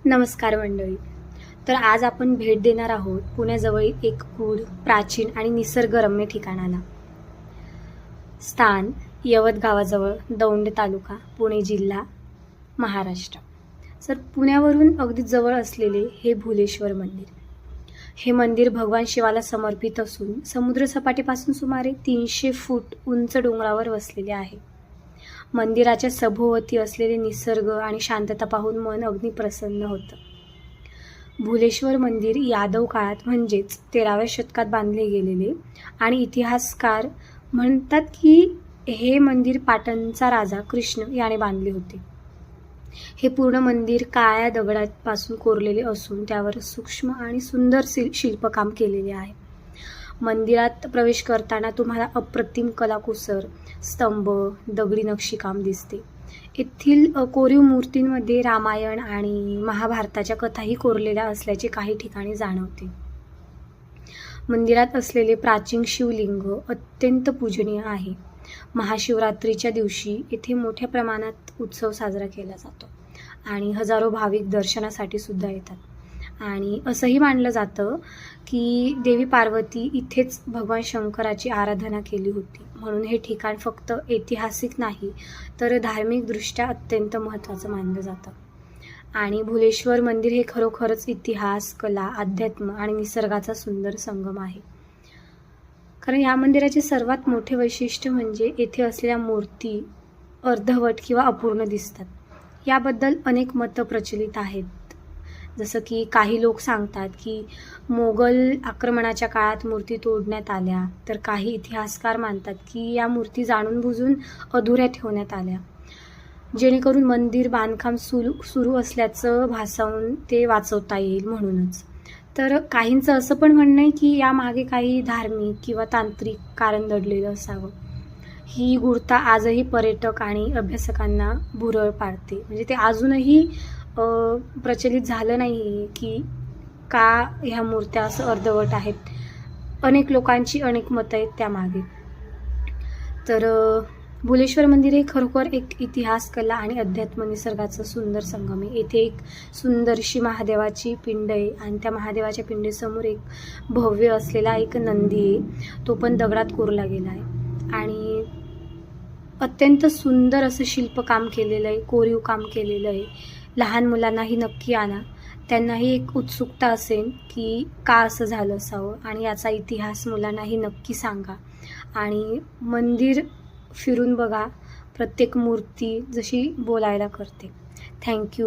नमस्कार मंडळी. तर आज आपण भेट देणार आहोत पुण्याजवळ एक गूढ, प्राचीन आणि निसर्गरम्य ठिकाणाला. स्थान यवत गावाजवळ, दौंड तालुका, पुणे जिल्हा, महाराष्ट्र. तर पुण्यावरून अगदी जवळ असलेले हे भुलेश्वर मंदिर. हे मंदिर भगवान शिवाला समर्पित असून समुद्रसपाटीपासून सुमारे 300 फूट उंच डोंगरावर वसलेले आहे. मंदिराच्या सभोवती असलेले निसर्ग आणि शांतता पाहून मन अगदी प्रसन्न होतं. भुलेश्वर मंदिर यादव काळात म्हणजेच 13व्या शतकात बांधले गेलेले आणि इतिहासकार म्हणतात की हे मंदिर पाटणचा राजा कृष्ण याने बांधले होते. हे पूर्ण मंदिर काळ्या दगडापासून कोरलेले असून त्यावर सूक्ष्म आणि सुंदर शिल्पकाम केलेले आहे. मंदिरात प्रवेश करताना तुम्हाला अप्रतिम कलाकुसर, स्तंभ, दगडी नक्षीकाम दिसते. येथील कोरीव मूर्तींमध्ये रामायण आणि महाभारताच्या कथाही कोरलेल्या असल्याचे काही ठिकाणी जाणवते. मंदिरात असलेले प्राचीन शिवलिंग अत्यंत पूजनीय आहे. महाशिवरात्रीच्या दिवशी येथे मोठ्या प्रमाणात उत्सव साजरा केला जातो आणि हजारो भाविक दर्शनासाठी सुद्धा येतात. आणि असंही मानलं जातं की देवी पार्वती इथेच भगवान शंकराची आराधना केली होती. म्हणून हे ठिकाण फक्त ऐतिहासिक नाही तर धार्मिकदृष्ट्या अत्यंत महत्त्वाचं मानलं जातं. आणि भुलेश्वर मंदिर हे खरोखरच इतिहास, कला, अध्यात्म आणि निसर्गाचा सुंदर संगम आहे. कारण या मंदिराचे सर्वात मोठे वैशिष्ट्य म्हणजे येथे असलेल्या मूर्ती अर्धवट किंवा अपूर्ण दिसतात. याबद्दल अनेक मतं प्रचलित आहेत. जसं की काही लोक सांगतात की मोगल आक्रमणाच्या काळात मूर्ती तोडण्यात आल्या, तर काही इतिहासकार मानतात की या मूर्ती जाणून बुजून अधुऱ्या ठेवण्यात आल्या, जेणेकरून मंदिर बांधकाम सुरू असल्याचं भासवून ते वाचवता येईल म्हणूनच. तर काहींचं असं पण म्हणणं आहे की यामागे काही धार्मिक किंवा तांत्रिक कारण दडलेलं असावं. ही गूढता आजही पर्यटक आणि अभ्यासकांना भुरळ पाडते. म्हणजे ते अजूनही प्रचलित झालं नाही की का ह्या मूर्त्या असं अर्धवट आहेत. अनेक लोकांची अनेक मतं आहेत त्यामागे. तर भुलेश्वर मंदिर हे खरोखर एक इतिहास, कला आणि अध्यात्म निसर्गाचं सुंदर संगम आहे. येथे एक सुंदरशी महादेवाची पिंड आहे आणि त्या महादेवाच्या पिंडीसमोर एक भव्य असलेला एक नंदी आहे. तो पण दगडात कोरला गेला आहे आणि अत्यंत सुंदर असं शिल्पकाम केलेलं आहे, कोरीव काम केलेलं आहे. लहान मुलांनाही नक्की आणा. त्यांनाही एक उत्सुकता असेल की का असं झालं असावं आणि याचा इतिहास मुलांनाही नक्की सांगा. आणि मंदिर फिरून बघा, प्रत्येक मूर्ती जशी बोलायला करते. थँक्यू.